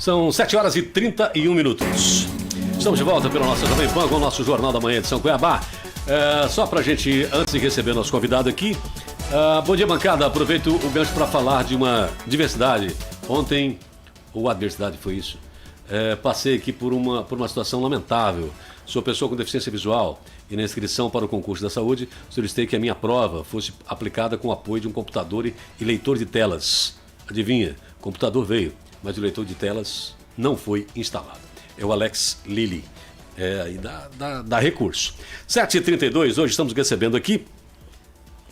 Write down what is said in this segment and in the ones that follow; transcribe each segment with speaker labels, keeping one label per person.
Speaker 1: São 7h31. Estamos de volta pela nossa Jovem Pan com o nosso Jornal da Manhã de São Cuiabá. Só pra gente, antes de receber nosso convidado aqui, bom dia, bancada. Aproveito o gancho para falar de uma diversidade. Ontem, ou adversidade foi isso, passei aqui por uma situação lamentável. Sou pessoa com deficiência visual e na inscrição para o concurso da saúde solicitei que a minha prova fosse aplicada com o apoio de um computador e leitor de telas. Adivinha? O computador veio, mas o leitor de telas não foi instalado. É o Alex Lilly, aí dá recurso. 7h32, hoje estamos recebendo aqui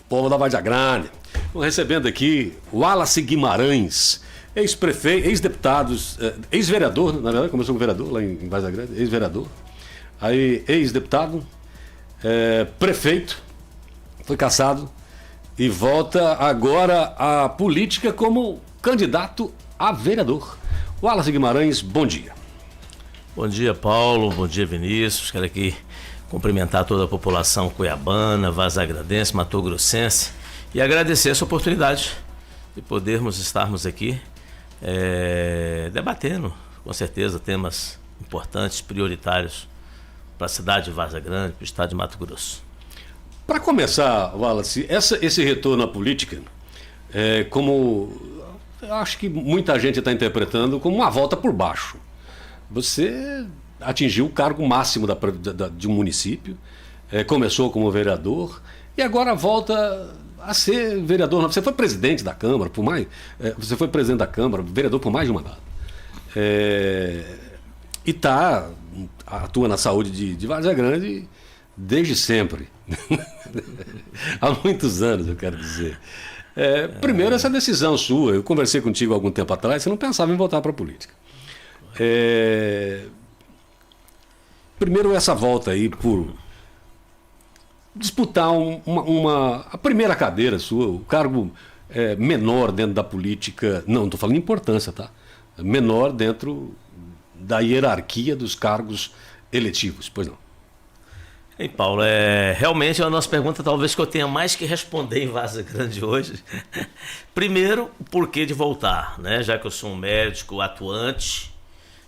Speaker 1: o povo da Várzea Grande. Estamos recebendo aqui o Wallace Guimarães, ex-prefeito, ex-deputados, ex-vereador, na verdade começou como vereador lá em Várzea Grande, ex-vereador, aí ex-deputado, prefeito, foi cassado e volta agora à política como candidato a vereador. Wallace Guimarães, bom dia.
Speaker 2: Bom dia, Paulo. Bom dia, Vinícius. Quero aqui cumprimentar toda a população cuiabana, vazagrandense, matogrossense e agradecer essa oportunidade de podermos estarmos aqui debatendo, com certeza, temas importantes, prioritários para a cidade de Várzea Grande, para o estado de Mato Grosso.
Speaker 1: Para começar, Wallace, esse retorno à política, como eu acho que muita gente está interpretando como uma volta por baixo. Você atingiu o cargo máximo de um município, começou como vereador e agora volta a ser vereador. Você foi presidente da Câmara, você foi presidente da Câmara, vereador por mais de um mandato. E atua na saúde de Várzea Grande desde sempre. Há muitos anos, eu quero dizer. Primeiro, essa decisão sua, eu conversei contigo há algum tempo atrás, você não pensava em voltar para a política. Primeiro, essa volta aí por disputar a primeira cadeira sua, o cargo menor dentro da política, não estou falando de importância, tá? Menor dentro da hierarquia dos cargos eletivos, pois não?
Speaker 2: Ei, Paulo, realmente é a nossa pergunta talvez que eu tenha mais que responder em Várzea Grande hoje. Primeiro, o porquê de voltar, né? Já que eu sou um médico atuante,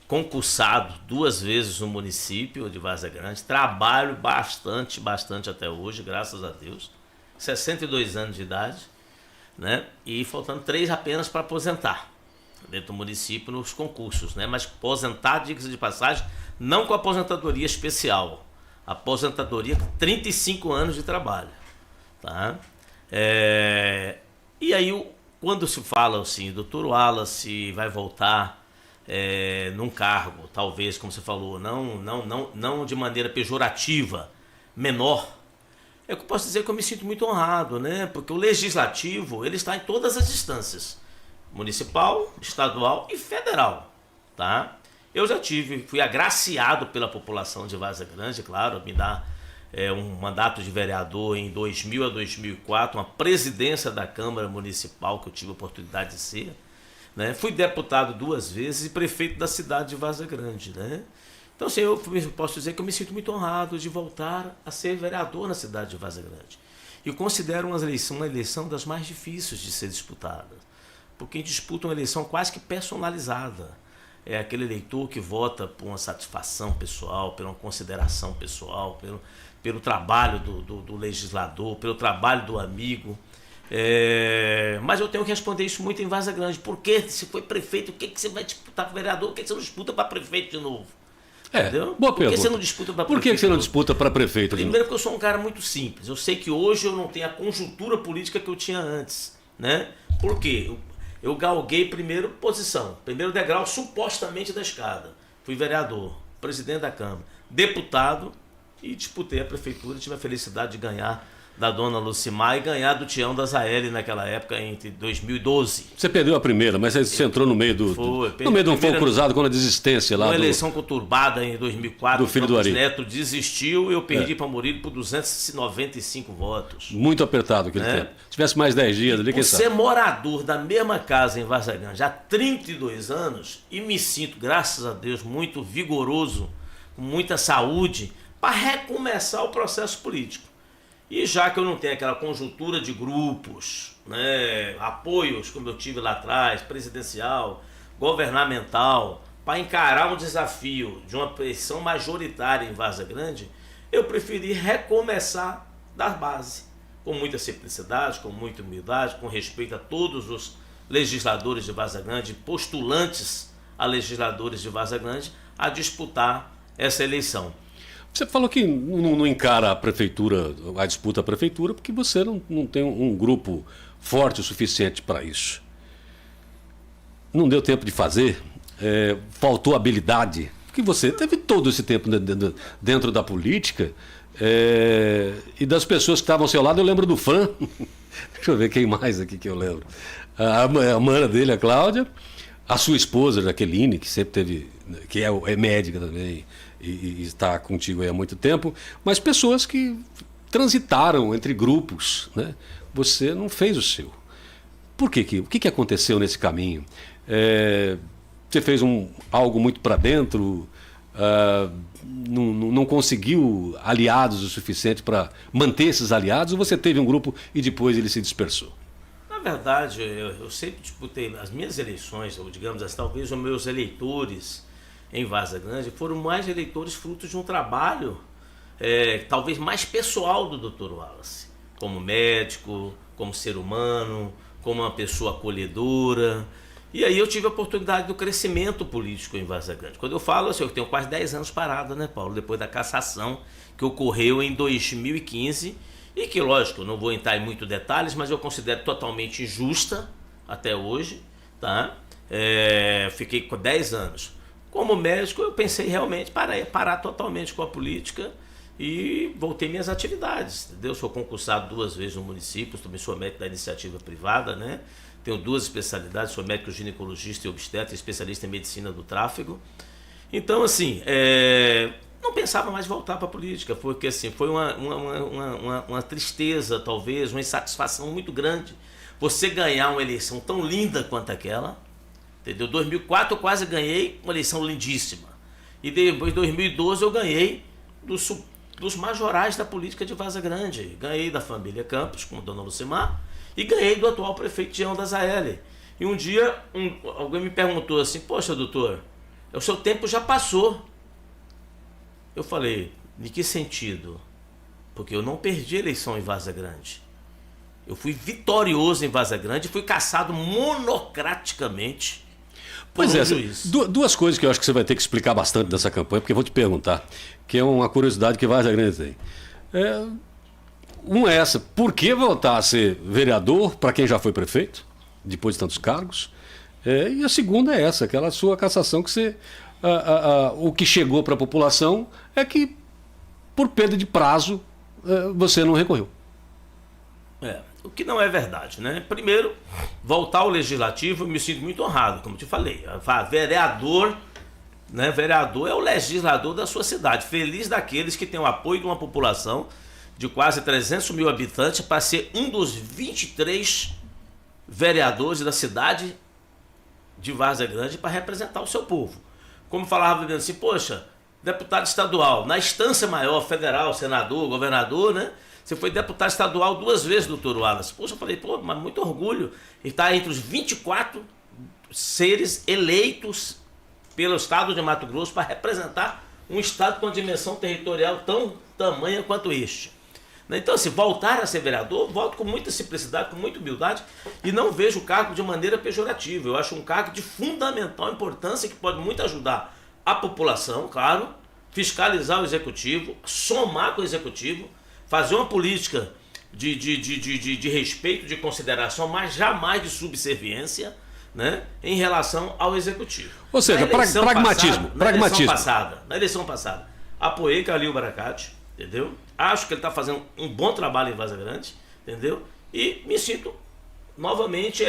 Speaker 2: concursado 2 vezes no município de Várzea Grande, trabalho bastante até hoje, graças a Deus, 62 anos de idade, né? E faltando 3 apenas para aposentar dentro do município nos concursos, né? Mas aposentar, diga-se de passagem, não com aposentadoria especial, aposentadoria com 35 anos de trabalho, tá? E aí, quando se fala assim, doutor Wallace vai voltar num cargo, talvez, como você falou, não de maneira pejorativa, menor, que eu posso dizer que eu me sinto muito honrado, né? Porque o legislativo, ele está em todas as instâncias, municipal, estadual e federal, tá? Eu já fui agraciado pela população de Várzea Grande, claro, me dá um mandato de vereador em 2000 a 2004, uma presidência da Câmara Municipal que eu tive a oportunidade de ser, né? Fui deputado 2 vezes e prefeito da cidade de Várzea Grande, né? Então, assim, eu posso dizer que eu me sinto muito honrado de voltar a ser vereador na cidade de Várzea Grande. E considero uma eleição das mais difíceis de ser disputada, porque disputa uma eleição quase que personalizada. É aquele eleitor que vota por uma satisfação pessoal, por uma consideração pessoal, pelo trabalho do legislador, pelo trabalho do amigo. Mas eu tenho que responder isso muito em Várzea Grande. Por que se foi prefeito, o que você vai disputar para vereador? Por que você não disputa para prefeito de novo? Entendeu?
Speaker 1: Boa pergunta.
Speaker 2: Por que você não disputa para prefeito?
Speaker 1: Por que você não disputa para prefeito de novo?
Speaker 2: Primeiro, porque eu sou um cara muito simples. Eu sei que hoje eu não tenho a conjuntura política que eu tinha antes, né? Por quê? Eu galguei primeiro degrau supostamente da escada. Fui vereador, presidente da Câmara, deputado e disputei a prefeitura. Tive a felicidade de ganhar da dona Lucimar e ganhar do Tião da Zaeli naquela época, entre 2012.
Speaker 1: Você perdeu a primeira, mas você entrou no meio de um fogo cruzado com a desistência lá.
Speaker 2: Uma eleição conturbada em 2004.
Speaker 1: Do filho do Ari.
Speaker 2: Neto desistiu e eu perdi para Murilo por 295 votos.
Speaker 1: Muito apertado aquele tempo. Se tivesse mais 10 dias ali, quem sabe?
Speaker 2: Por ser morador da mesma casa em Várzea Grande há 32 anos e me sinto, graças a Deus, muito vigoroso, com muita saúde, para recomeçar o processo político. E já que eu não tenho aquela conjuntura de grupos, né, apoios como eu tive lá atrás, presidencial, governamental, para encarar um desafio de uma pressão majoritária em Várzea Grande, eu preferi recomeçar da base, com muita simplicidade, com muita humildade, com respeito a todos os legisladores de Várzea Grande, postulantes a legisladores de Várzea Grande, a disputar essa eleição.
Speaker 1: Você falou que não encara a prefeitura, a disputa à prefeitura, porque você não tem um grupo forte o suficiente para isso. Não deu tempo de fazer, faltou habilidade, porque você teve todo esse tempo dentro da política, e das pessoas que estavam ao seu lado, eu lembro do Fran, deixa eu ver quem mais aqui que eu lembro, a mana dele, a Cláudia, a sua esposa, Jaqueline, que sempre teve, que é médica também, e está contigo aí há muito tempo, mas pessoas que transitaram entre grupos, né? Você não fez o seu. Por quê? O que aconteceu nesse caminho? Você fez algo muito para dentro, não conseguiu aliados o suficiente para manter esses aliados, ou você teve um grupo e depois ele se dispersou?
Speaker 2: Na verdade, eu sempre disputei as minhas eleições, ou digamos assim, talvez os meus eleitores em Várzea Grande foram mais eleitores frutos de um trabalho talvez mais pessoal do Dr. Wallace, como médico, como ser humano, como uma pessoa acolhedora. E aí eu tive a oportunidade do crescimento político em Várzea Grande. Quando eu falo assim, eu tenho quase 10 anos parado, né, Paulo? Depois da cassação que ocorreu em 2015 e que, lógico, eu não vou entrar em muitos detalhes, mas eu considero totalmente injusta até hoje, tá? Fiquei com 10 anos. Como médico, eu pensei realmente parar totalmente com a política e voltei minhas atividades, entendeu? Sou concursado 2 vezes no município, também sou médico da iniciativa privada, né? Tenho 2 especialidades, sou médico ginecologista e obstetra, especialista em medicina do tráfego. Então, assim, não pensava mais voltar para a política, porque assim, foi uma tristeza, talvez, uma insatisfação muito grande. Você ganhar uma eleição tão linda quanto aquela, entendeu? 2004 eu quase ganhei uma eleição lindíssima. E depois, em 2012, eu ganhei dos majorais da política de Várzea Grande. Ganhei da família Campos, com a dona Lucimar, e ganhei do atual prefeito Jean Dazaeli. E um dia, alguém me perguntou assim, poxa, doutor, o seu tempo já passou. Eu falei, em que sentido? Porque eu não perdi a eleição em Várzea Grande. Eu fui vitorioso em Várzea Grande e fui cassado monocraticamente.
Speaker 1: Pois duas coisas que eu acho que você vai ter que explicar bastante dessa campanha, porque eu vou te perguntar, que é uma curiosidade que Várzea Grande tem. Uma é essa, por que voltar a ser vereador para quem já foi prefeito, depois de tantos cargos? E a segunda é essa, aquela sua cassação que você... o que chegou para a população é que, por perda de prazo, você não recorreu.
Speaker 2: O que não é verdade, né? Primeiro, voltar ao legislativo, eu me sinto muito honrado, como te falei. Vereador, né? Vereador é o legislador da sua cidade. Feliz daqueles que têm o apoio de uma população de quase 300 mil habitantes para ser um dos 23 vereadores da cidade de Várzea Grande para representar o seu povo. Como falava assim, poxa, deputado estadual, na instância maior, federal, senador, governador, né? Você foi deputado estadual 2 vezes, doutor Wallace. Poxa, eu falei, mas muito orgulho estar entre os 24 seres eleitos pelo estado de Mato Grosso para representar um estado com dimensão territorial tão tamanha quanto este. Então, assim, voltar a ser vereador, volto com muita simplicidade, com muita humildade e não vejo o cargo de maneira pejorativa. Eu acho um cargo de fundamental importância que pode muito ajudar a população, claro, fiscalizar o executivo, somar com o executivo, fazer uma política de respeito, de consideração, mas jamais de subserviência, né, em relação ao executivo.
Speaker 1: Ou seja, pragmatismo.
Speaker 2: Na eleição passada, apoiei Calil Baracate, entendeu? Acho que ele está fazendo um bom trabalho em Várzea Grande, entendeu? E me sinto novamente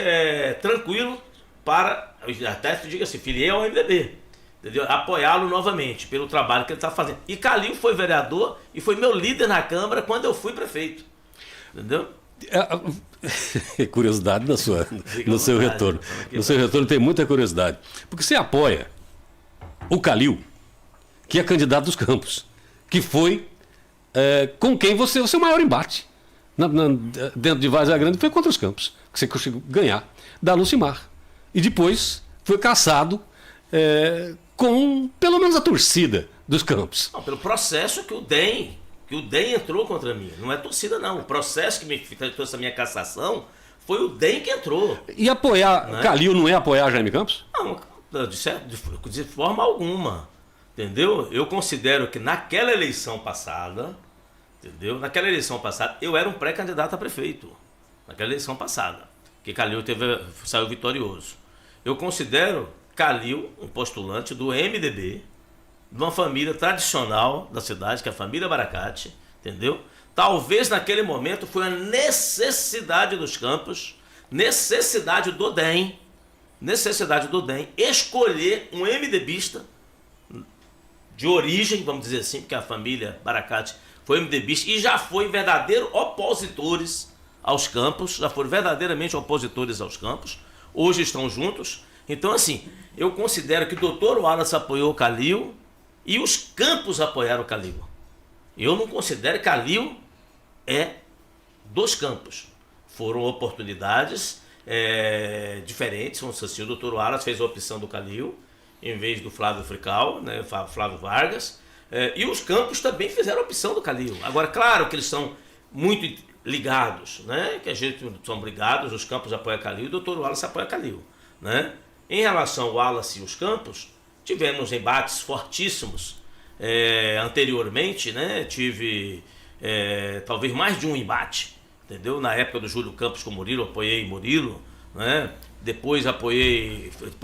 Speaker 2: tranquilo para, até te digo assim, filiei ao MDB, entendeu? Apoiá-lo novamente pelo trabalho que ele está fazendo. E Calil foi vereador e foi meu líder na Câmara quando eu fui prefeito, entendeu?
Speaker 1: Curiosidade no seu retorno. No seu retorno tem muita curiosidade. Porque você apoia o Calil, que é candidato dos Campos, que foi com quem o seu maior embate dentro de Várzea Grande foi contra os Campos, que você conseguiu ganhar, da Lucimar. E depois foi cassado com, pelo menos, a torcida dos Campos.
Speaker 2: Não, pelo processo que o DEM entrou contra mim. Não é torcida, não. O processo que me trouxe a minha cassação foi o DEM que entrou.
Speaker 1: E apoiar
Speaker 2: Né?
Speaker 1: Calil não é apoiar Jaime Campos?
Speaker 2: Não, de forma alguma. Entendeu? Eu considero que naquela eleição passada, entendeu? Naquela eleição passada, eu era um pré-candidato a prefeito. Naquela eleição passada. Que Calil saiu vitorioso. Eu considero Calil um postulante do MDB, de uma família tradicional da cidade, que é a família Baracate, entendeu? Talvez naquele momento foi a necessidade dos Campos, necessidade do DEM escolher um MDBista de origem, vamos dizer assim, porque a família Baracate foi MDBista e já foi verdadeiro opositores aos Campos, já foram verdadeiramente opositores aos Campos, hoje estão juntos. Então, assim, eu considero que o Dr. Wallace apoiou o Calil e os Campos apoiaram o Calil. Eu não considero que Calil é dos Campos. Foram oportunidades diferentes, vamos dizer assim, o Dr. Wallace fez a opção do Calil em vez do Flávio Frical, né, Flávio Vargas, e os Campos também fizeram a opção do Calil. Agora, claro que eles são muito ligados, né, que a gente são brigados, os Campos apoiam Calil e o Dr. Wallace apoia Calil, né? Em relação ao Wallace e os Campos, tivemos embates fortíssimos anteriormente, né? Tive talvez mais de um embate, entendeu? Na época do Júlio Campos com o Murilo, apoiei Murilo, né? Depois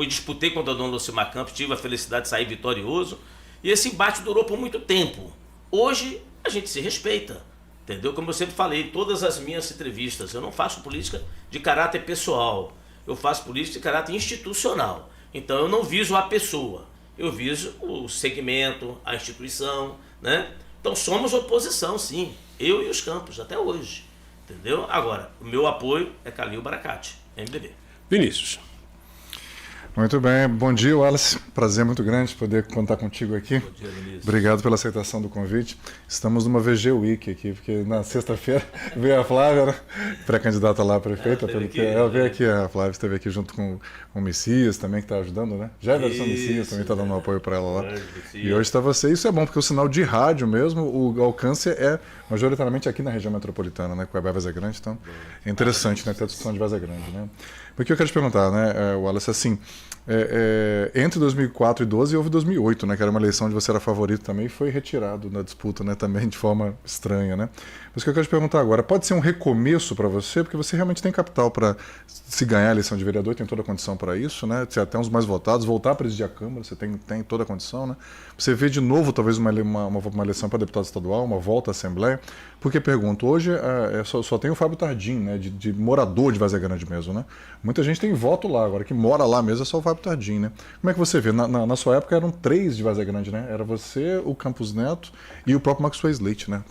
Speaker 2: disputei contra o Dom Lucimar Campos, tive a felicidade de sair vitorioso, e esse embate durou por muito tempo. Hoje a gente se respeita, entendeu? Como eu sempre falei em todas as minhas entrevistas, eu não faço política de caráter pessoal, eu faço política de caráter institucional. Então eu não viso a pessoa, eu viso o segmento, a instituição, né? Então somos oposição, sim, eu e os Campos, até hoje, entendeu? Agora, o meu apoio é Calil Baracate, MDB.
Speaker 1: Vinícius.
Speaker 3: Muito bem, bom dia, Wallace. Prazer muito grande poder contar contigo aqui.
Speaker 2: Bom dia, Vinícius.
Speaker 3: Obrigado pela aceitação do convite. Estamos numa VG Week aqui, porque na sexta-feira veio a Flávia, né? Pré-candidata lá a prefeita. Ela veio aqui, a Flávia esteve aqui junto com o Messias também, que está ajudando, né? Jefferson Messias também está dando um apoio para ela lá. E hoje está você. Isso é bom, porque o sinal de rádio mesmo, o alcance é majoritariamente aqui na região metropolitana, né? Cuiabá e Várzea Grande, então é interessante, né? Ter a discussão de Várzea Grande, né? Porque eu quero te perguntar, né, Wallace, assim, entre 2004 e 2012 houve 2008, né, que era uma eleição onde você era favorito também e foi retirado na disputa, né, também de forma estranha, né? Mas o que eu quero te perguntar agora, pode ser um recomeço para você, porque você realmente tem capital para se ganhar a eleição de vereador, tem toda a condição para isso, né? Ser até uns mais votados, voltar a presidir a Câmara, você tem toda a condição, né? Você vê de novo talvez uma eleição para deputado estadual, uma volta à Assembleia, porque pergunto, hoje só tem o Fábio Tardim, né, de morador de Várzea Grande mesmo, né? Muita gente tem voto lá, agora que mora lá mesmo é só o Fábio Tardim, né? Como é que você vê? Na sua época eram 3 de Várzea Grande, né? Era você, o Campos Neto e o próprio Maxwell Slate, né?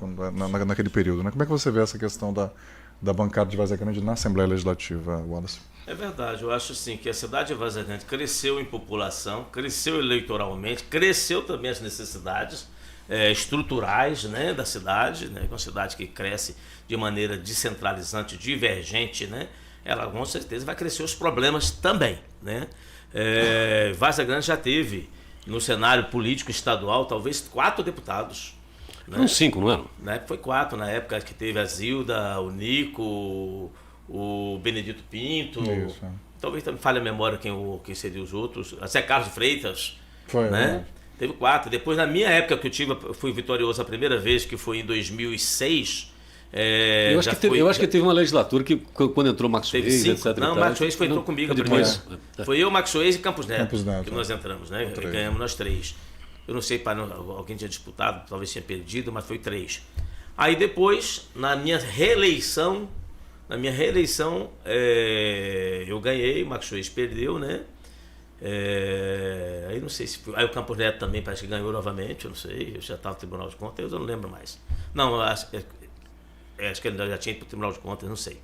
Speaker 3: Naquele período, né? Como é que você vê essa questão da bancada de Várzea Grande na Assembleia Legislativa, Wallace?
Speaker 2: É verdade, eu acho sim que a cidade de Várzea Grande cresceu em população, cresceu eleitoralmente, cresceu também as necessidades estruturais, né, da cidade, né, uma cidade que cresce de maneira descentralizante, divergente, né, ela com certeza vai crescer os problemas também, né. Várzea Grande já teve no cenário político estadual talvez 4 deputados. Né?
Speaker 1: Uns 5, não eram?
Speaker 2: Na época foi 4, na época que teve a Zilda, o Nico, o Benedito Pinto.
Speaker 3: Isso,
Speaker 2: Talvez também falhe a memória quem seriam os outros. Zé Carlos Freitas.
Speaker 3: Foi,
Speaker 2: né? Teve 4. Depois, na minha época que eu fui vitorioso a primeira vez, que foi em 2006.
Speaker 1: Eu acho que teve uma legislatura que quando entrou Max
Speaker 2: Teve
Speaker 1: Reis,
Speaker 2: 5.
Speaker 1: etc.
Speaker 2: Não, Max Reis entrou comigo
Speaker 1: depois.
Speaker 2: Foi eu, Max Reis e Campos Neto, que
Speaker 3: né?
Speaker 2: nós entramos, né? Ganhamos nós 3. Eu não sei, alguém tinha disputado, talvez tinha perdido, mas foi 3. Aí depois, na minha reeleição, eu ganhei, o Max Reis perdeu, né? Aí não sei se foi. Aí o Campos Neto também parece que ganhou novamente, eu não sei, eu já estava no Tribunal de Contas, eu não lembro mais. Não, acho que ele já tinha ido para o Tribunal de Contas, não sei.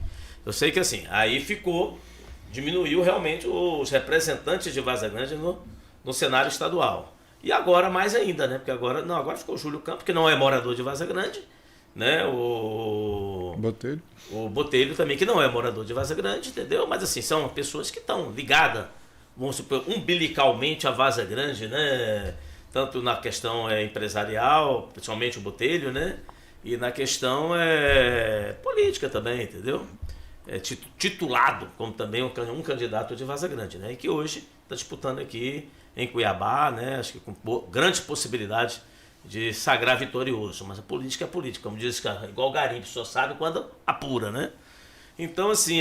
Speaker 2: Eu sei que assim, aí diminuiu realmente os representantes de Várzea Grande no cenário estadual. E agora mais ainda, né? Porque agora ficou o Júlio Campos, que não é morador de Várzea Grande, né? O Botelho também, que não é morador de Várzea Grande, entendeu? Mas assim, são pessoas que estão ligadas vamos supor, umbilicalmente a Várzea Grande, né? Tanto na questão empresarial, principalmente o Botelho, né? E na questão política também, entendeu? Titulado como também um candidato de Várzea Grande, né? E que hoje está disputando aqui em Cuiabá, né? Acho que com grandes possibilidades de sagrar vitorioso. Mas a política é política, como diz, igual o garimpo, só sabe quando apura, né? Então, assim,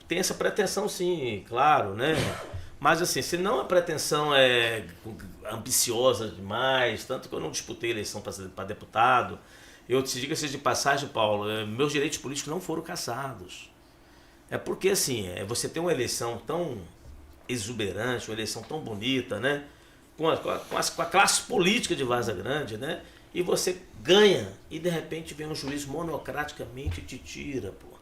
Speaker 2: tem essa pretensão, sim, claro, né? Mas, assim, se não a pretensão é ambiciosa demais, tanto que eu não disputei eleição para deputado, eu te digo assim de passagem, Paulo, meus direitos políticos não foram cassados. É porque, assim, você tem uma eleição tão exuberante, uma eleição tão bonita, né? Com a classe política de Várzea Grande, né? E você ganha e, de repente, vem um juiz monocraticamente e te tira, pô.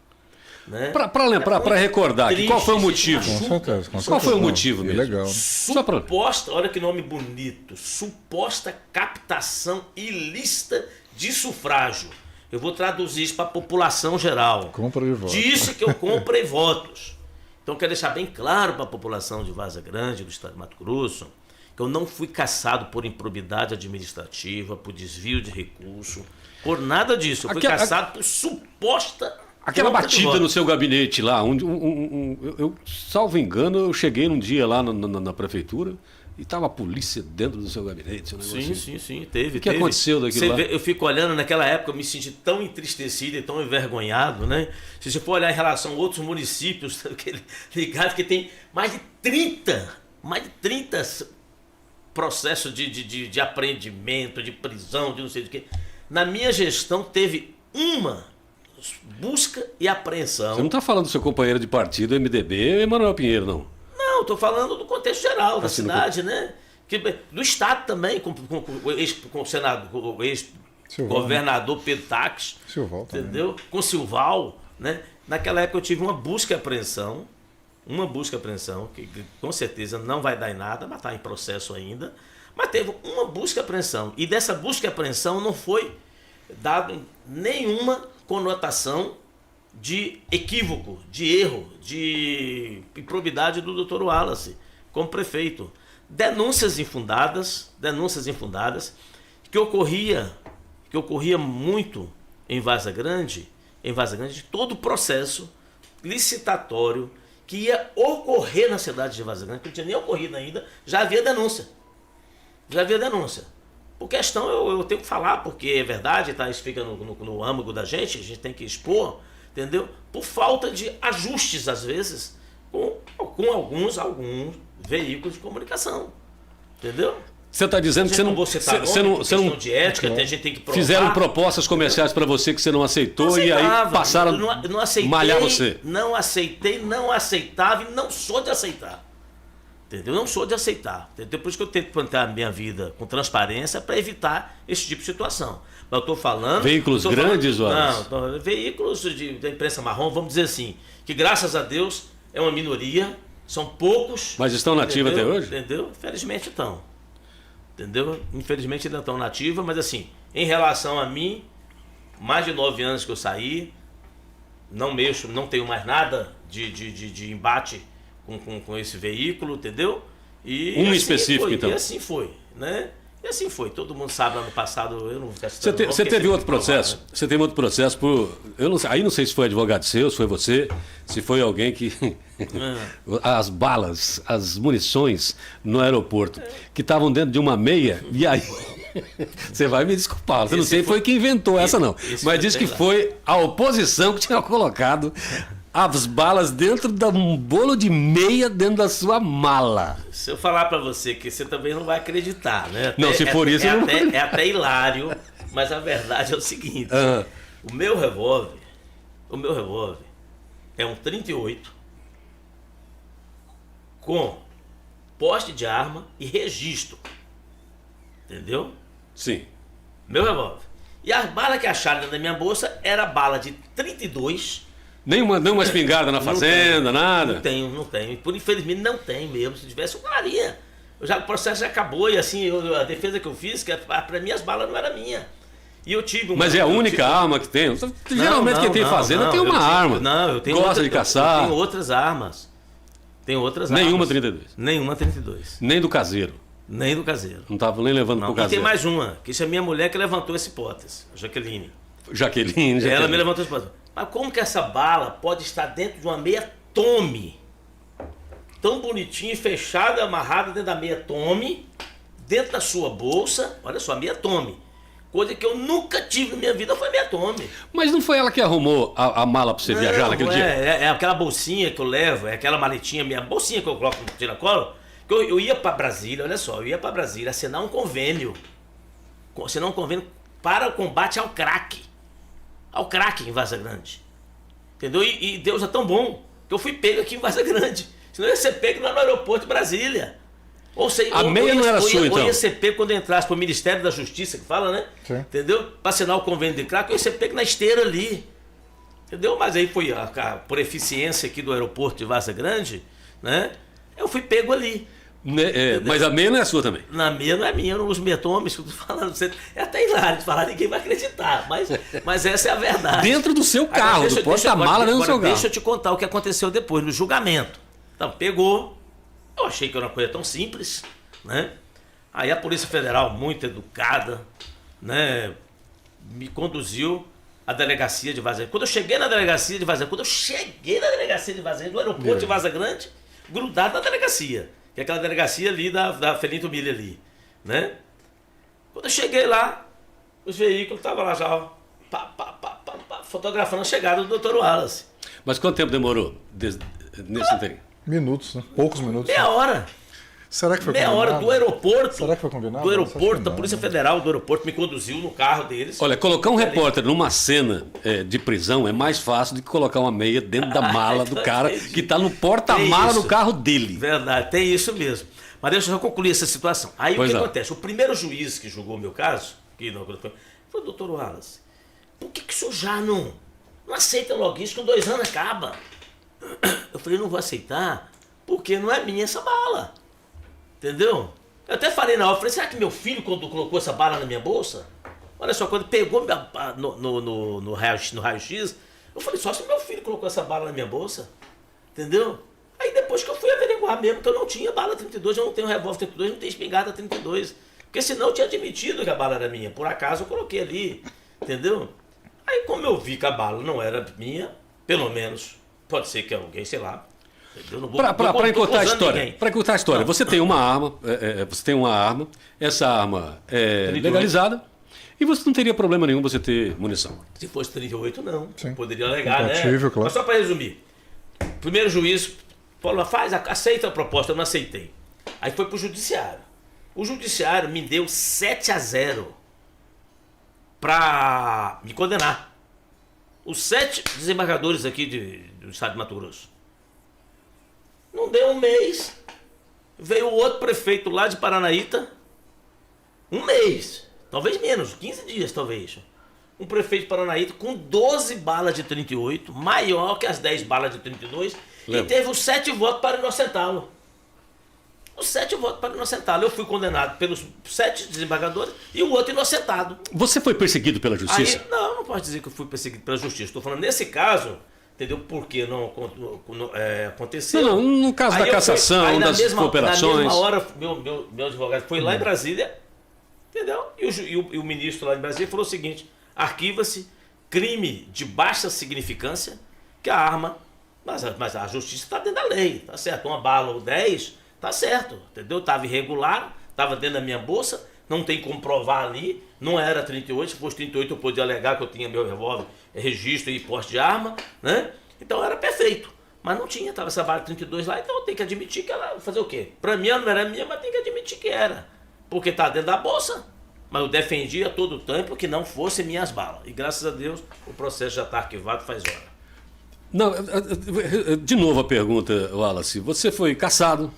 Speaker 2: Né?
Speaker 1: Para lembrar, para recordar, qual foi o motivo?
Speaker 3: Com certeza.
Speaker 1: Qual foi o motivo mesmo?
Speaker 3: Legal.
Speaker 2: Suposta, olha que nome bonito, suposta captação ilícita de sufrágio. Eu vou traduzir isso para a população geral.
Speaker 3: Compra de votos.
Speaker 2: Disse que eu comprei votos. Então, quero deixar bem claro para a população de Várzea Grande, do estado de Mato Grosso, que eu não fui cassado por improbidade administrativa, por desvio de recurso, por nada disso. Eu fui cassado por suposta...
Speaker 1: Aquela batida no seu gabinete lá, eu, salvo engano, eu cheguei um dia lá na prefeitura e estava a polícia dentro do seu gabinete.
Speaker 2: Sim, teve.
Speaker 1: O que aconteceu daquilo lá?
Speaker 2: Eu fico olhando, naquela época eu me senti tão entristecido e tão envergonhado, né? Se você for olhar em relação a outros municípios, ligado que tem mais de 30 processos de apreendimento, de prisão, de não sei o que. Na minha gestão teve uma busca e apreensão.
Speaker 1: Você não está falando do seu companheiro de partido, MDB, Emanuel Pinheiro, não?
Speaker 2: Não, estou falando do contexto geral da cidade, né? Do Estado também, com o Senado, o ex-governador Pedro Taques, entendeu? Com Silval, né? Naquela época eu tive uma busca e apreensão, que com certeza não vai dar em nada, mas está em processo ainda, mas teve uma busca e apreensão, e dessa busca e apreensão não foi dado nenhuma conotação de equívoco, de erro, de improbidade do Dr. Wallace como prefeito. Denúncias infundadas que ocorria muito em Várzea Grande, de todo o processo licitatório que ia ocorrer na cidade de Várzea Grande, que não tinha nem ocorrido ainda, já havia denúncia. Por questão, eu tenho que falar, porque é verdade, tá? Isso fica no âmago da gente, a gente tem que expor, entendeu? Por falta de ajustes, às vezes, com alguns veículos de comunicação, entendeu?
Speaker 1: Você está dizendo que você não
Speaker 2: de ética, a gente tem que provar.
Speaker 1: Fizeram propostas comerciais para você que você não aceitou e aí passaram a malhar você.
Speaker 2: Não aceitava e não sou de aceitar. Entendeu? Não sou de aceitar. Entendeu? Por isso que eu tento plantar a minha vida com transparência para evitar esse tipo de situação. Mas eu estou falando...
Speaker 1: Veículos grandes, Wallace?
Speaker 2: Não, veículos da imprensa marrom, vamos dizer assim, que graças a Deus é uma minoria, são poucos...
Speaker 1: Mas estão nativos até hoje?
Speaker 2: Entendeu? Infelizmente estão. Entendeu? Infelizmente ainda estão nativos, mas assim, em relação a mim, mais de 9 anos que eu saí, não mexo, não tenho mais nada de embate com esse veículo, entendeu? E
Speaker 1: assim
Speaker 2: específico,
Speaker 1: foi, então.
Speaker 2: E assim foi, né? E assim foi. Todo mundo sabe, ano passado eu não...
Speaker 1: Você teve outro processo? Né? Você teve outro processo por... Aí não sei se foi advogado seu, se foi você, se foi alguém que... As balas, as munições no aeroporto, que estavam dentro de uma meia, e aí... Você vai me desculpar, você não sei foi quem inventou essa não, mas diz que foi a oposição que tinha colocado as balas dentro de um bolo de meia dentro da sua mala.
Speaker 2: Se eu falar pra você que você também não vai acreditar, né?
Speaker 1: Não, se for isso...
Speaker 2: É até hilário, mas a verdade é o seguinte. O meu revólver é um 38 com poste de arma e registro. Entendeu?
Speaker 1: Sim.
Speaker 2: Meu revólver. E as balas que acharam dentro da minha bolsa era bala de 32.
Speaker 1: Nenhuma espingarda na fazenda, nada?
Speaker 2: Não tenho. Por infelizmente não tem mesmo. Se tivesse, eu faria. O processo já acabou e assim, a defesa que eu fiz, que para mim as balas não eram minhas. E eu tive
Speaker 1: Mas é a única arma que tem? Geralmente quem tem fazenda tem uma arma.
Speaker 2: Não, eu tenho
Speaker 1: Gosta de caçar.
Speaker 2: Eu tenho outras armas. Tem outras
Speaker 1: Nenhuma
Speaker 2: armas.
Speaker 1: 32.
Speaker 2: Nenhuma 32.
Speaker 1: Nem do caseiro.
Speaker 2: Nem do caseiro.
Speaker 1: Não estava nem levando
Speaker 2: Não,
Speaker 1: pro
Speaker 2: e tem
Speaker 1: caseiro.
Speaker 2: mais uma, que isso é minha mulher que levantou essa hipótese, a Jaqueline.
Speaker 1: Jaqueline.
Speaker 2: Ela me levantou essa hipótese. Mas como que essa bala pode estar dentro de uma meia Tommy? Tão bonitinha, fechada, amarrada dentro da meia Tommy, dentro da sua bolsa. Olha só, meia Tommy. Coisa que eu nunca tive na minha vida foi meia Tommy.
Speaker 1: Mas não foi ela que arrumou a mala para você viajar naquele dia?
Speaker 2: É aquela bolsinha que eu levo, é aquela maletinha, minha bolsinha que eu coloco no tiracolo. Eu ia para Brasília, olha só, eu ia para Brasília assinar um convênio. Assinar um convênio para o combate ao crack. Ao crack em Vaza Grande. Entendeu? E Deus é tão bom que eu fui pego aqui em Vaza Grande. Senão eu ia ser pego lá no aeroporto de Brasília. Ou seja,
Speaker 1: a meia não era sua, então?
Speaker 2: Ou ia ser pego quando eu entrasse para o Ministério da Justiça, que fala, né?
Speaker 3: Sim.
Speaker 2: Entendeu? Para assinar o convênio de crack, eu ia ser pego na esteira ali. Entendeu? Mas aí foi, por eficiência aqui do aeroporto de Vaza Grande, né? Eu fui pego ali.
Speaker 1: Mas a meia não é sua também.
Speaker 2: Na meia não é minha, eu não uso metômetros, que eu tô falando. É até hilário de falar, ninguém vai acreditar. Mas essa é a verdade.
Speaker 1: Dentro do seu carro, do porta-mala dentro do seu carro.
Speaker 2: Deixa eu te contar o que aconteceu depois, no julgamento. Então, pegou. Eu achei que era uma coisa tão simples, né? Aí a Polícia Federal, muito educada, né, me conduziu à delegacia de Vaza Grande. Quando eu cheguei na delegacia de Vaza Grande, do aeroporto de Vaza Grande, grudado na delegacia, que é aquela delegacia ali da Felinto Milha ali, né? Quando eu cheguei lá, os veículos estavam lá já, ó, fotografando a chegada do Dr. Wallace.
Speaker 1: Mas quanto tempo demorou nesse interim?
Speaker 3: Minutos, né? Poucos minutos.
Speaker 2: Meia hora.
Speaker 3: Será que foi
Speaker 2: Meia
Speaker 3: combinado?
Speaker 2: hora do aeroporto.
Speaker 3: Será que foi combinado?
Speaker 2: Do
Speaker 3: Acho que
Speaker 2: aeroporto, da
Speaker 3: não,
Speaker 2: Polícia
Speaker 3: né?
Speaker 2: Federal do aeroporto me conduziu no carro deles.
Speaker 1: Olha, colocar um repórter numa cena de prisão é mais fácil do que colocar uma meia dentro da mala do cara que está no porta-mala do carro dele.
Speaker 2: Verdade, tem isso mesmo. Mas deixa eu concluir essa situação. Aí
Speaker 1: Pois
Speaker 2: o que
Speaker 1: não.
Speaker 2: acontece? O primeiro juiz que julgou o meu caso, foi o Dr. Wallace. Por que o senhor já não aceita logo isso, que com 2 anos acaba? Eu falei, não vou aceitar, porque não é minha essa bala. Entendeu? Eu até falei na hora, falei, será que meu filho, quando colocou essa bala na minha bolsa, olha só, quando pegou no raio-x, eu falei, só se meu filho colocou essa bala na minha bolsa, entendeu? Aí depois que eu fui averiguar mesmo que eu não tinha bala 32, eu não tenho revólver 32, não tenho espingarda 32, porque senão eu tinha admitido que a bala era minha, por acaso eu coloquei ali, entendeu? Aí como eu vi que a bala não era minha, pelo menos, pode ser que alguém, sei lá,
Speaker 1: Para encurtar a história,
Speaker 2: Não.
Speaker 1: você tem uma arma, essa arma é
Speaker 2: 38.
Speaker 1: legalizada e você não teria problema nenhum você ter munição.
Speaker 2: Se fosse 38, não.
Speaker 3: Sim.
Speaker 2: Poderia alegar, né?
Speaker 3: Compatível, claro.
Speaker 2: Mas só para resumir. Primeiro juiz falou, aceita a proposta, eu não aceitei. Aí foi pro judiciário. O judiciário me deu 7-0 para me condenar. Os 7 desembargadores aqui do estado de Mato Grosso. Não deu um mês. Veio o outro prefeito lá de Paranaíta. Um mês. Talvez menos, 15 dias talvez. Um prefeito de Paranaíta com 12 balas de 38, maior que as 10 balas de 32,
Speaker 1: Lembra?
Speaker 2: e teve os 7 votos para inocentá-lo. Os 7 votos para inocentá-lo. Eu fui condenado pelos 7 desembargadores e o outro inocentado.
Speaker 1: Você foi perseguido pela justiça?
Speaker 2: Aí, não posso dizer que eu fui perseguido pela justiça. Estou falando nesse caso, entendeu? Porque não aconteceu.
Speaker 1: Não, no caso da cassação, das cooperações.
Speaker 2: Na mesma hora, meu advogado foi lá em Brasília, entendeu? E o ministro lá em Brasília falou o seguinte: arquiva-se crime de baixa significância, que a arma, mas a justiça está dentro da lei, tá certo? Uma bala ou 10, tá certo, entendeu? Estava irregular, estava dentro da minha bolsa, não tem como provar ali, não era 38, se fosse 38 eu podia alegar que eu tinha meu revólver, registro e porte de arma, né? Então era perfeito, mas não tinha, estava essa bala 32 lá, então eu tenho que admitir que ela, fazer o quê? Para mim ela não era minha, mas tem que admitir que era, porque tá dentro da bolsa, mas eu defendia a todo tempo que não fossem minhas balas, e graças a Deus o processo já está arquivado faz hora.
Speaker 1: Não, de novo a pergunta, Wallace, você foi cassado,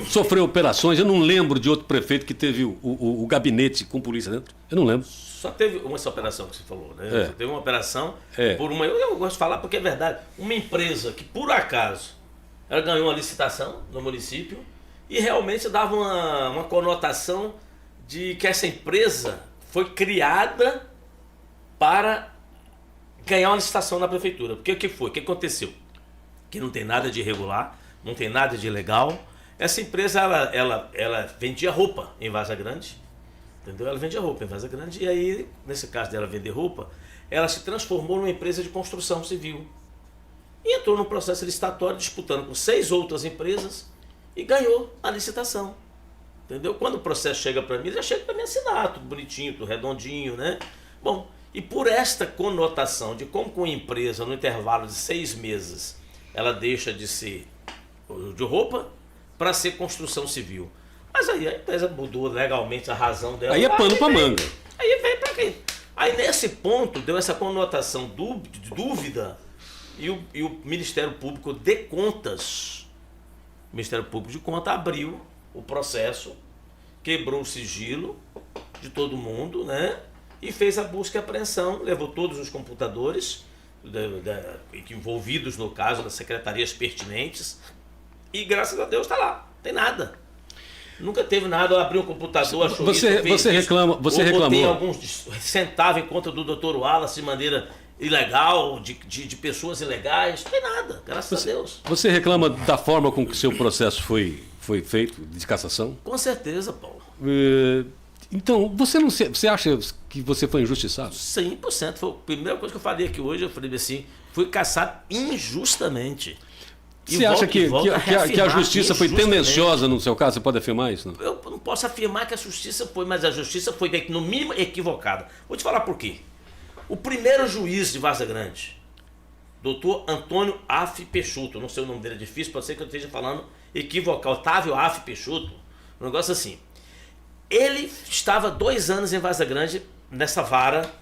Speaker 1: sofreu operações, eu não lembro de outro prefeito que teve o gabinete com polícia dentro, eu não lembro.
Speaker 2: Só teve essa operação que você falou, né? Só teve uma operação por uma... Eu gosto de falar porque é verdade. Uma empresa que, por acaso, ela ganhou uma licitação no município e realmente dava uma conotação de que essa empresa foi criada para ganhar uma licitação na prefeitura. Porque o que foi? O que aconteceu? que não tem nada de irregular, não tem nada de ilegal. Essa empresa, ela vendia roupa em Várzea Grande, entendeu? Ela vendia roupa em Várzea Grande, e aí, nesse caso dela vender roupa, ela se transformou numa empresa de construção civil. E entrou num processo licitatório, disputando com 6 outras empresas, e ganhou a licitação. Entendeu? Quando o processo chega para mim, já chega para mim assinado, tudo bonitinho, tudo redondinho, né? Bom, e por esta conotação de como com a empresa, no intervalo de 6 meses, ela deixa de ser de roupa para ser construção civil. Mas aí a empresa mudou legalmente a razão dela.
Speaker 1: Aí é pano para manga.
Speaker 2: Aí veio para quê? Aí nesse ponto deu essa conotação de dúvida e o Ministério Público de Contas, o Ministério Público de Contas abriu o processo, quebrou o sigilo de todo mundo, né? E fez a busca e apreensão, levou todos os computadores envolvidos no caso das secretarias pertinentes e graças a Deus está lá, não tem nada. Nunca teve nada, eu abri um computador, achou
Speaker 1: você reclamou.
Speaker 2: Botei alguns centavos em conta do Dr. Wallace de maneira ilegal, de pessoas ilegais, não tem nada, graças a Deus.
Speaker 1: Você reclama da forma com que seu processo foi feito, de cassação?
Speaker 2: Com certeza, Paulo.
Speaker 1: Então, você acha que você foi injustiçado?
Speaker 2: 100%. Foi a primeira coisa que eu falei aqui hoje, eu falei assim, fui caçado injustamente.
Speaker 1: Você acha que a justiça foi tendenciosa no seu caso? Você pode afirmar isso? Não?
Speaker 2: Eu não posso afirmar que a justiça foi, mas a justiça foi, no mínimo, equivocada. Vou te falar por quê. O primeiro juiz de Várzea Grande, Dr. Antônio Af Peixoto, não sei o nome dele, é difícil, pode ser que eu esteja falando equivocado, Otávio Af Peixoto, um negócio assim. Ele estava 2 anos em Várzea Grande nessa vara.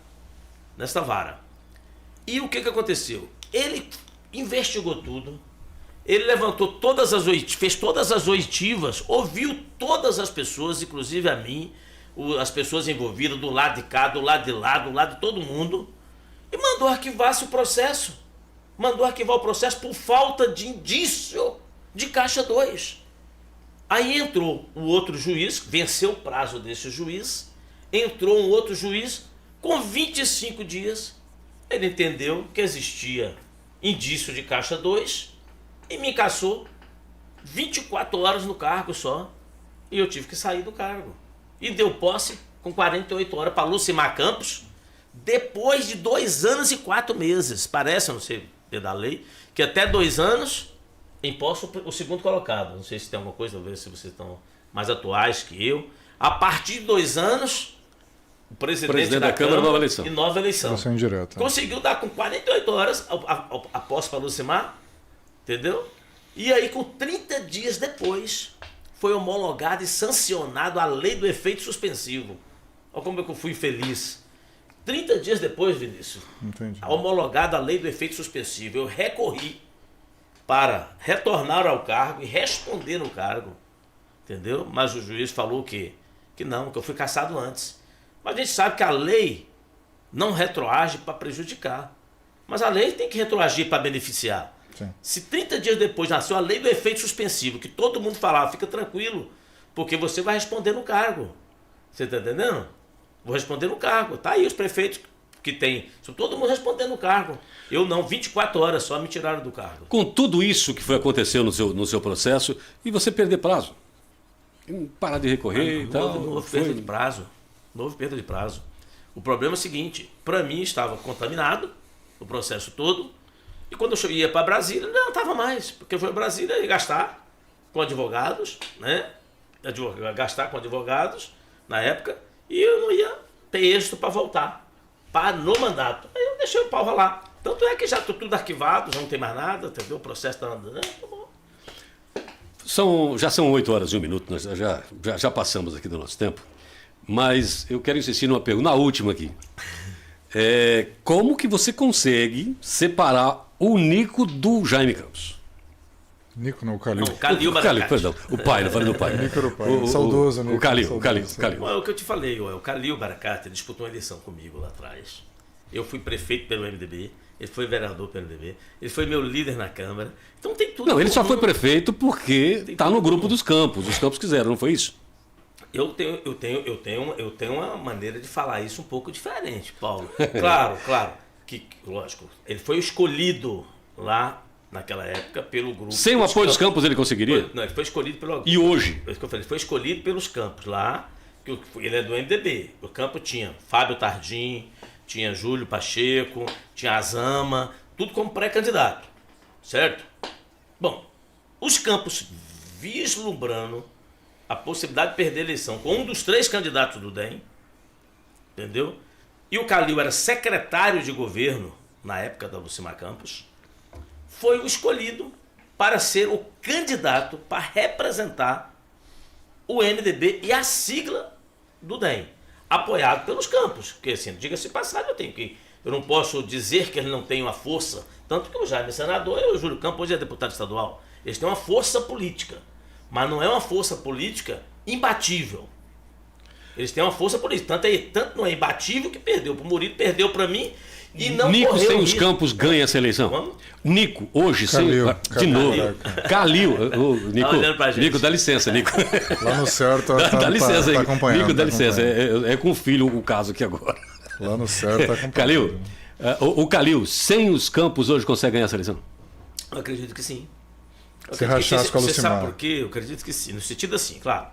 Speaker 2: E o que aconteceu? Ele investigou tudo. Ele levantou fez todas as oitivas, ouviu todas as pessoas, inclusive a mim, as pessoas envolvidas do lado de cá, do lado de lá, do lado de todo mundo, e mandou arquivar-se o processo. Mandou arquivar o processo por falta de indício de caixa 2. Aí entrou o outro juiz, venceu o prazo desse juiz, entrou um outro juiz, com 25 dias, ele entendeu que existia indício de caixa 2, e me cassou 24 horas no cargo só. E eu tive que sair do cargo. E deu posse com 48 horas para Lucimar Campos, depois de 2 anos e 4 meses. Parece, eu não sei da lei, que até 2 anos em posse o segundo colocado. Não sei se tem alguma coisa, a ver se vocês estão mais atuais que eu. A partir de 2 anos, o presidente da Câmara
Speaker 1: nova eleição.
Speaker 2: E nova eleição.
Speaker 3: Indireta.
Speaker 2: Conseguiu dar com 48 horas a posse para Lucimar. Entendeu? E aí, com 30 dias depois, foi homologado e sancionado a lei do efeito suspensivo. Olha como é que eu fui feliz. 30 dias depois, Vinícius, homologada a lei do efeito suspensivo, eu recorri para retornar ao cargo e responder no cargo. Entendeu? Mas o juiz falou que não, que eu fui cassado antes. Mas a gente sabe que a lei não retroage para prejudicar. Mas a lei tem que retroagir para beneficiar.
Speaker 3: Sim.
Speaker 2: Se 30 dias depois nasceu a lei do efeito suspensivo, que todo mundo falava, fica tranquilo, porque você vai responder no cargo. Você está entendendo? Vou responder no cargo. Tá aí os prefeitos que tem. Todo mundo respondendo no cargo. Eu não, 24 horas só me tiraram do cargo.
Speaker 1: Com tudo isso que aconteceu no seu processo, e você perder prazo? Parar de recorrer e tal?
Speaker 2: Não houve perda de prazo. Não houve perda de prazo. O problema é o seguinte, para mim estava contaminado o processo todo, e quando eu ia para Brasília, não estava mais, porque eu fui a Brasília e gastar com advogados, né? Gastar com advogados na época, e eu não ia ter êxito para voltar no mandato. Aí eu deixei o pau rolar. Tanto é que já estou tudo arquivado, já não tem mais nada, entendeu? O processo está andando, né? Tá bom.
Speaker 1: Já são 8 horas e 1 minuto, nós já passamos aqui do nosso tempo, mas eu quero insistir numa pergunta, na última aqui. Como que você consegue separar o Nico do Jaime Campos?
Speaker 3: Nico não, o Calil.
Speaker 2: Não, o Calil Baracate.
Speaker 1: Perdão, o pai, não falei no pai.
Speaker 3: Nico era o pai. Saudoso, Nico.
Speaker 1: O Calil.
Speaker 2: É o que eu te falei, o Calil Baracate disputou uma eleição comigo lá atrás. Eu fui prefeito pelo MDB, ele foi vereador pelo MDB, ele foi meu líder na Câmara. Então tem tudo.
Speaker 1: Não, ele só foi prefeito porque está no grupo dos Campos. Os Campos quiseram, não foi isso?
Speaker 2: Eu tenho uma maneira de falar isso um pouco diferente, Paulo. Claro, que, lógico, ele foi escolhido lá naquela época pelo grupo.
Speaker 1: Sem o apoio dos campos ele conseguiria?
Speaker 2: Não, ele foi escolhido pelo...
Speaker 1: E hoje?
Speaker 2: É isso que eu falei, foi escolhido pelos campos lá, que ele é do MDB. O campo tinha Fábio Tardim, tinha Júlio Pacheco, tinha Azama, tudo como pré-candidato, certo? Bom, os campos vislumbrando a possibilidade de perder a eleição com um dos 3 candidatos do DEM, entendeu? E o Calil era secretário de governo na época da Lucimar Campos, foi o escolhido para ser o candidato para representar o MDB e a sigla do DEM, apoiado pelos campos. Porque, assim, diga-se passagem, eu não posso dizer que ele não tem uma força, tanto que o Jaime é senador e o Júlio Campos hoje é deputado estadual. Eles têm uma força política, mas não é uma força política imbatível. Eles têm uma força política, tanto não é imbatível que perdeu para o Murilo, perdeu para mim e não
Speaker 1: Nico
Speaker 2: correu
Speaker 1: sem os
Speaker 2: risco.
Speaker 1: campos ganha essa eleição?
Speaker 2: Vamos?
Speaker 1: Nico, hoje,
Speaker 3: Calil.
Speaker 1: de novo. Calil. Nico,
Speaker 2: Tá olhando pra gente.
Speaker 1: Nico, dá licença, Nico.
Speaker 3: Lá no céu
Speaker 1: Dá licença aí.
Speaker 3: acompanhando.
Speaker 1: Nico, dá
Speaker 3: tá
Speaker 1: licença.
Speaker 3: acompanhando.
Speaker 1: É com o filho o caso aqui agora.
Speaker 3: Lá no céu tá acompanhando.
Speaker 1: Calil, o Calil, sem os campos, hoje consegue ganhar essa eleição?
Speaker 2: Eu acredito que sim.
Speaker 3: Se rachasse com a
Speaker 2: Você
Speaker 3: Lucimar.
Speaker 2: sabe por quê? Eu acredito que sim. No sentido assim, claro.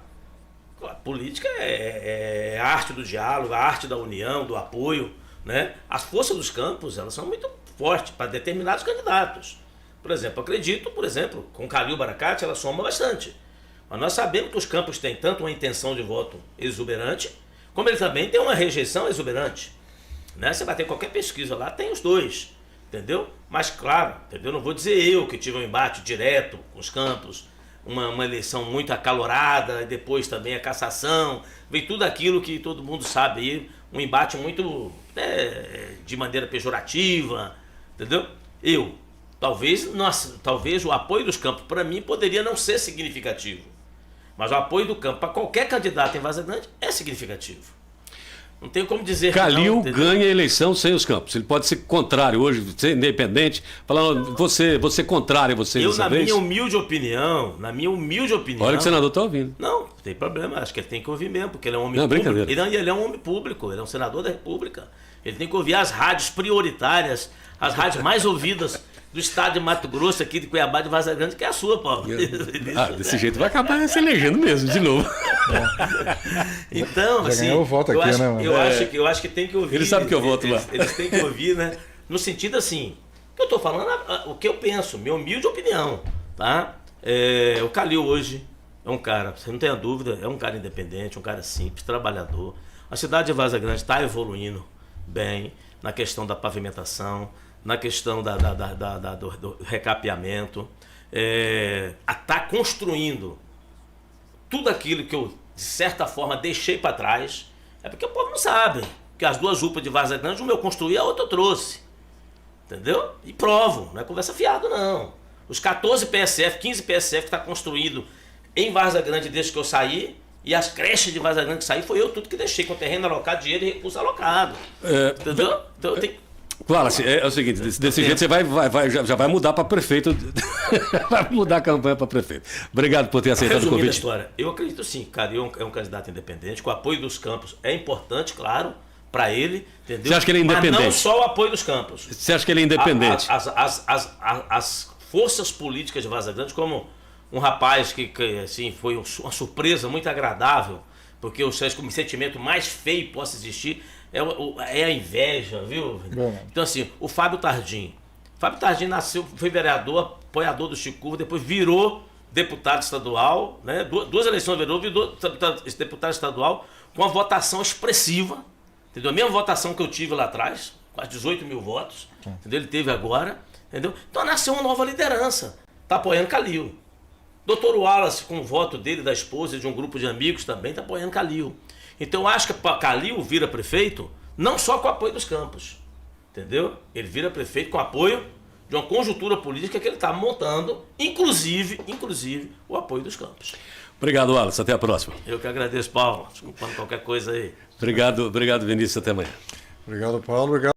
Speaker 2: A política é a arte do diálogo, a arte da união, do apoio, né? As forças dos campos, elas são muito fortes para determinados candidatos. Por exemplo, acredito, com Calil Baracate, ela soma bastante. Mas nós sabemos que os campos têm tanto uma intenção de voto exuberante, como ele também tem uma rejeição exuberante. Né? Você vai ter qualquer pesquisa lá, tem os dois. Entendeu? Mas claro, entendeu? Não vou dizer eu que tive um embate direto com os campos, uma eleição muito acalorada, e depois também a cassação, veio tudo aquilo que todo mundo sabe aí, um embate muito de maneira pejorativa, entendeu? Talvez o apoio dos campos para mim poderia não ser significativo, mas o apoio do campo para qualquer candidato em Várzea Grande é significativo. Não tem como dizer
Speaker 1: Calil
Speaker 2: que não,
Speaker 1: ganha a eleição sem os campos. Ele pode ser contrário hoje, ser independente, falar, você contrário a você dessa vez.
Speaker 2: Na minha humilde opinião,
Speaker 1: Olha que o senador está ouvindo.
Speaker 2: Não tem problema, acho que ele tem que ouvir mesmo, porque ele é um homem
Speaker 1: Não,
Speaker 2: público.
Speaker 1: brincadeira.
Speaker 2: Ele é um homem público, ele é um senador da República. Ele tem que ouvir as rádios prioritárias, as rádios mais ouvidas do estado de Mato Grosso, aqui de Cuiabá, de Várzea Grande, que é a sua, Paulo.
Speaker 1: Desse jeito vai acabar se elegendo mesmo, de novo.
Speaker 2: Então,
Speaker 3: Já
Speaker 2: assim,
Speaker 3: ganhou o voto aqui, né, mano?
Speaker 2: eu acho que tem que ouvir.
Speaker 1: Ele sabe que eu voto lá.
Speaker 2: Eles têm que ouvir, né? No sentido assim, que eu tô falando o que eu penso, minha humilde opinião, tá? O Calil hoje é um cara, você não tenha dúvida, é um cara independente, um cara simples, trabalhador. A cidade de Várzea Grande está evoluindo bem na questão da pavimentação, na questão do recapeamento, está construindo tudo aquilo que eu, de certa forma, deixei para trás. É porque o povo não sabe que as 2 UPAs de Várzea Grande, uma eu construí, a outra eu trouxe. Entendeu? E provo, não é conversa fiado, não. Os 14 PSF, 15 PSF que está construído em Várzea Grande desde que eu saí, e as creches de Várzea Grande que saí, foi eu tudo que deixei, com terreno alocado, dinheiro e recurso alocado. Entendeu? Então eu tenho...
Speaker 1: Claro, assim, é o seguinte, desse jeito você já vai mudar para prefeito, vai mudar a campanha para prefeito. Obrigado por ter aceitado o
Speaker 2: Resumindo a
Speaker 1: convite.
Speaker 2: história, eu acredito sim, Calil é um candidato independente, com o apoio dos campos é importante, claro, para ele, entendeu?
Speaker 1: Você acha que ele é independente?
Speaker 2: Mas não só o apoio dos campos.
Speaker 1: Você acha que ele é independente?
Speaker 2: As forças políticas de Várzea Grande, como um rapaz que assim, foi uma surpresa muito agradável, porque o sentimento mais feio que possa existir é a inveja, viu?
Speaker 3: Bom.
Speaker 2: Então assim, o Fábio Tardim nasceu, foi vereador, apoiador do Chico Curva, depois virou deputado estadual, né? 2 eleições virou deputado estadual com uma votação expressiva, entendeu? A mesma votação que eu tive lá atrás, quase 18 mil votos, entendeu? Ele teve agora, entendeu? Então nasceu uma nova liderança, tá apoiando Calil. Dr. Wallace, com o voto dele, da esposa e de um grupo de amigos também, está apoiando Calil. Então eu acho que Calil vira prefeito não só com o apoio dos campos, entendeu? Ele vira prefeito com apoio de uma conjuntura política que ele está montando, inclusive o apoio dos campos.
Speaker 1: Obrigado, Wallace. Até a próxima.
Speaker 2: Eu que agradeço, Paulo. Desculpando qualquer coisa aí.
Speaker 1: Obrigado, Vinícius. Até amanhã.
Speaker 3: Obrigado, Paulo. Obrigado.